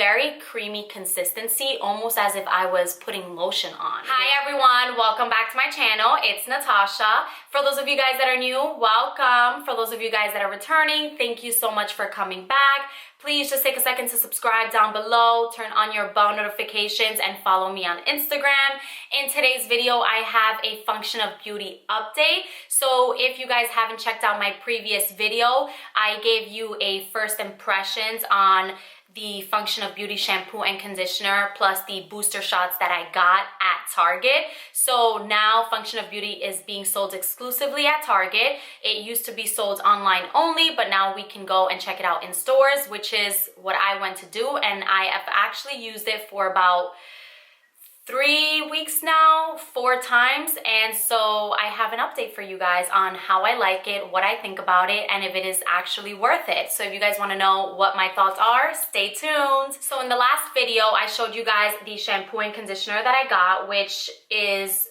very creamy consistency, almost as if I was putting lotion on. Hi everyone, welcome back to my channel. It's Natasha. For those of you guys that are new, welcome. For those of you guys that are returning, thank you so much for coming back. Please just take a second to subscribe down below, turn on your bell notifications, and follow me on Instagram. In today's video, I have a Function of Beauty update. So if you guys haven't checked out my previous video, I gave you a first impressions on the Function of Beauty shampoo and conditioner plus the booster shots that I got at Target. So now Function of Beauty is being sold exclusively at Target. It used to be sold online only, but now we can go and check it out in stores, which is what I went to do. And I have actually used it for about 3 weeks now, 4 times, and so I have an update for you guys on how I like it, what I think about it, and if it is actually worth it. So if you guys want to know what my thoughts are, stay tuned. So in the last video, I showed you guys the shampoo and conditioner that I got, which is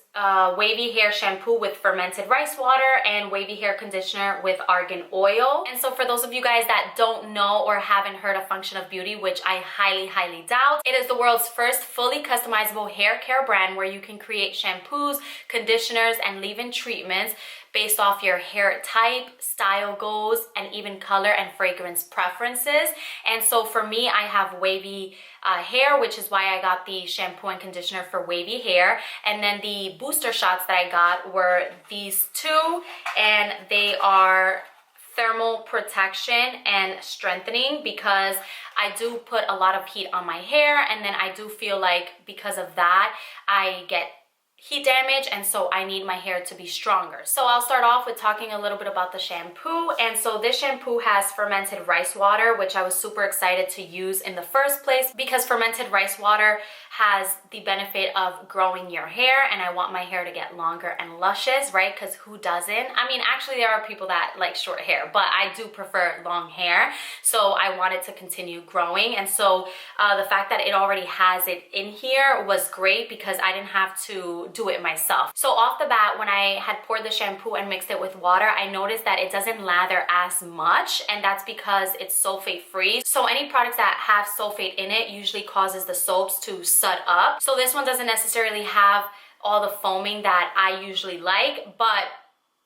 wavy hair shampoo with fermented rice water and wavy hair conditioner with argan oil. And so for those of you guys that don't know or haven't heard of Function of Beauty, which I highly doubt, it is the world's first fully customizable hair care brand where you can create shampoos, conditioners, and leave-in treatments based off your hair type, style goals, and even color and fragrance preferences. And so for me, I have wavy hair, which is why I got the shampoo and conditioner for wavy hair. And then the booster shots that I got were these two, and they are thermal protection and strengthening, because I do put a lot of heat on my hair, and then I do feel like because of that I get heat damage, and so I need my hair to be stronger. So I'll start off with talking a little bit about the shampoo. And so this shampoo has fermented rice water, which I was super excited to use in the first place because fermented rice water has the benefit of growing your hair, and I want my hair to get longer and luscious, right? Because who doesn't? I mean, actually there are people that like short hair, but I do prefer long hair, so I wanted to continue growing. And so the fact that it already has it in here was great because I didn't have to do it myself. So off the bat, when I had poured the shampoo and mixed it with water, I noticed that it doesn't lather as much, and that's because it's sulfate free. So any products that have sulfate in it usually causes the soaps to sud up. So this one doesn't necessarily have all the foaming that I usually like, but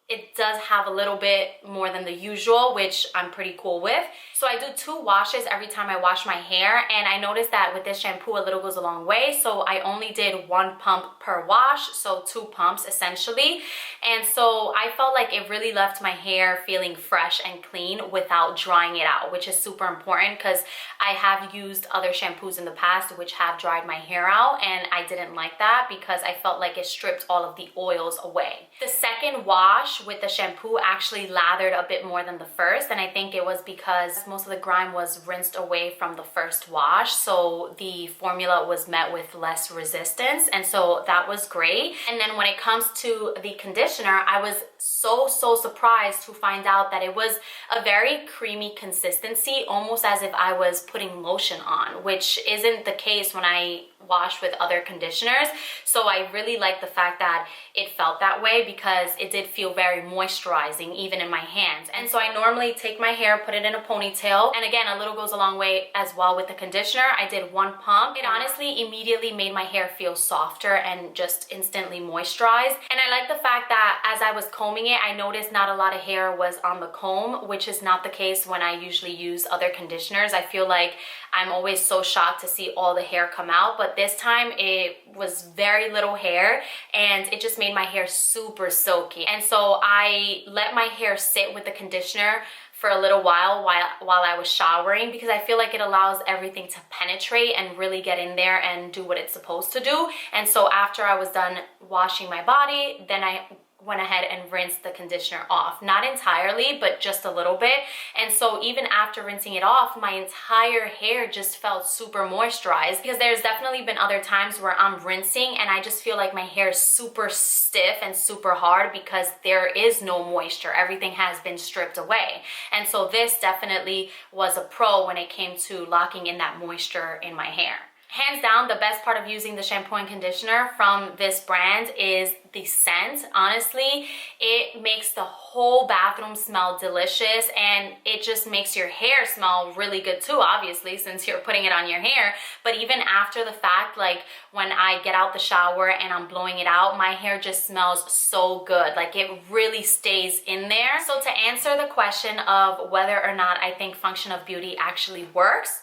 it does have a little bit more than the usual, which I'm pretty cool with. So I do 2 washes every time I wash my hair, and I noticed that with this shampoo a little goes a long way. So I only did 1 pump per wash, so 2 pumps essentially. And so I felt like it really left my hair feeling fresh and clean without drying it out, which is super important because I have used other shampoos in the past which have dried my hair out, and I didn't like that because I felt like it stripped all of the oils away. The second wash with the shampoo actually lathered a bit more than the first, and I think it was because most of the grime was rinsed away from the first wash, so the formula was met with less resistance, and so that was great. And then when it comes to the conditioner, I was so surprised to find out that it was a very creamy consistency, almost as if I was putting lotion on, which isn't the case when I wash with other conditioners. So I really like the fact that it felt that way because it did feel very moisturizing even in my hands. And so I normally take my hair, put it in a ponytail, and again, a little goes a long way as well with the conditioner. I did 1 pump. It honestly immediately made my hair feel softer and just instantly moisturized. And I like the fact that as I was combing it, I noticed not a lot of hair was on the comb, which is not the case when I usually use other conditioners. I feel like I'm always so shocked to see all the hair come out, but this time it was very little hair, and it just made my hair super silky. And so I let my hair sit with the conditioner for a little while I was showering, because I feel like it allows everything to penetrate and really get in there and do what it's supposed to do. And so after I was done washing my body, then I went ahead and rinsed the conditioner off. Not entirely, but just a little bit. And so even after rinsing it off, my entire hair just felt super moisturized, because there's definitely been other times where I'm rinsing and I just feel like my hair is super stiff and super hard because there is no moisture. Everything has been stripped away. And so this definitely was a pro when it came to locking in that moisture in my hair. Hands down, the best part of using the shampoo and conditioner from this brand is the scent. Honestly, it makes the whole bathroom smell delicious, and it just makes your hair smell really good too, obviously, since you're putting it on your hair. But even after the fact, like when I get out the shower and I'm blowing it out, my hair just smells so good. Like it really stays in there. So to answer the question of whether or not I think Function of Beauty actually works,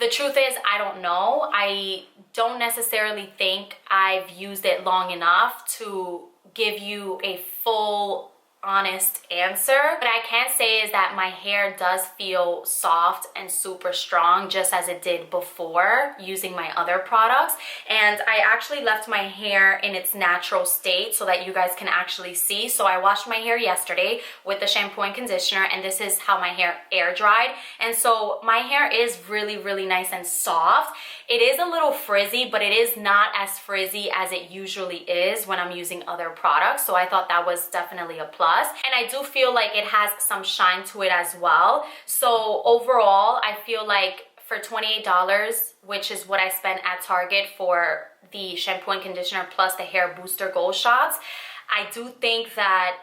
the truth is, I don't know. I don't necessarily think I've used it long enough to give you a full, honest answer. What I can say is that my hair does feel soft and super strong, just as it did before using my other products. And I actually left my hair in its natural state so that you guys can actually see. So I washed my hair yesterday with the shampoo and conditioner, and this is how my hair air dried. And so my hair is really, really nice and soft. It is a little frizzy, but it is not as frizzy as it usually is when I'm using other products. So I thought that was definitely a plus. And I do feel like it has some shine to it as well. So overall, I feel like for $28, which is what I spent at Target for the shampoo and conditioner plus the hair booster gold shots, I do think that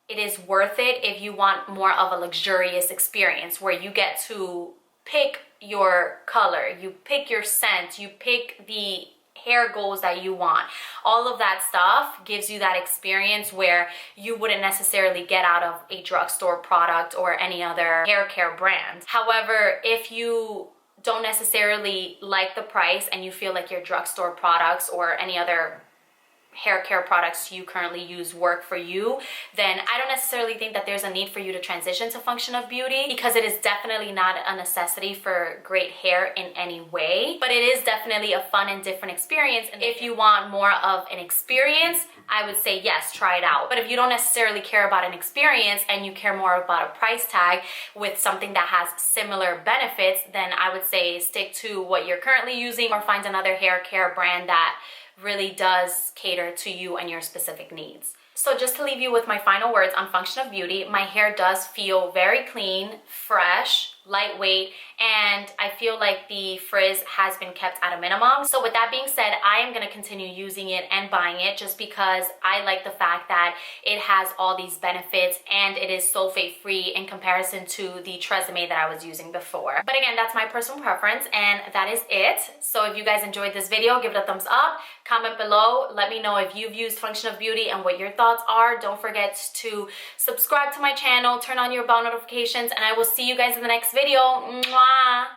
it is worth it if you want more of a luxurious experience where you get to pick your color, you pick your scent, you pick the hair goals that you want. All of that stuff gives you that experience where you wouldn't necessarily get out of a drugstore product or any other hair care brand. However, if you don't necessarily like the price and you feel like your drugstore products or any other hair care products you currently use work for you, then I don't necessarily think that there's a need for you to transition to Function of Beauty, because it is definitely not a necessity for great hair in any way, but it is definitely a fun and different experience. And if you want more of an experience, I would say yes, try it out. But if you don't necessarily care about an experience and you care more about a price tag with something that has similar benefits, then I would say stick to what you're currently using or find another hair care brand that really does cater to you and your specific needs. So just to leave you with my final words on Function of Beauty, my hair does feel very clean, fresh, lightweight, and I feel like the frizz has been kept at a minimum. So with that being said, I am going to continue using it and buying it just because I like the fact that it has all these benefits and it is sulfate free in comparison to the Tresemme that I was using before. But again, that's my personal preference, and that is it. So if you guys enjoyed this video, give it a thumbs up, comment below, let me know if you've used Function of Beauty and what your thoughts are. Don't forget to subscribe to my channel, turn on your bell notifications, and I will see you guys in the next video. Mwah!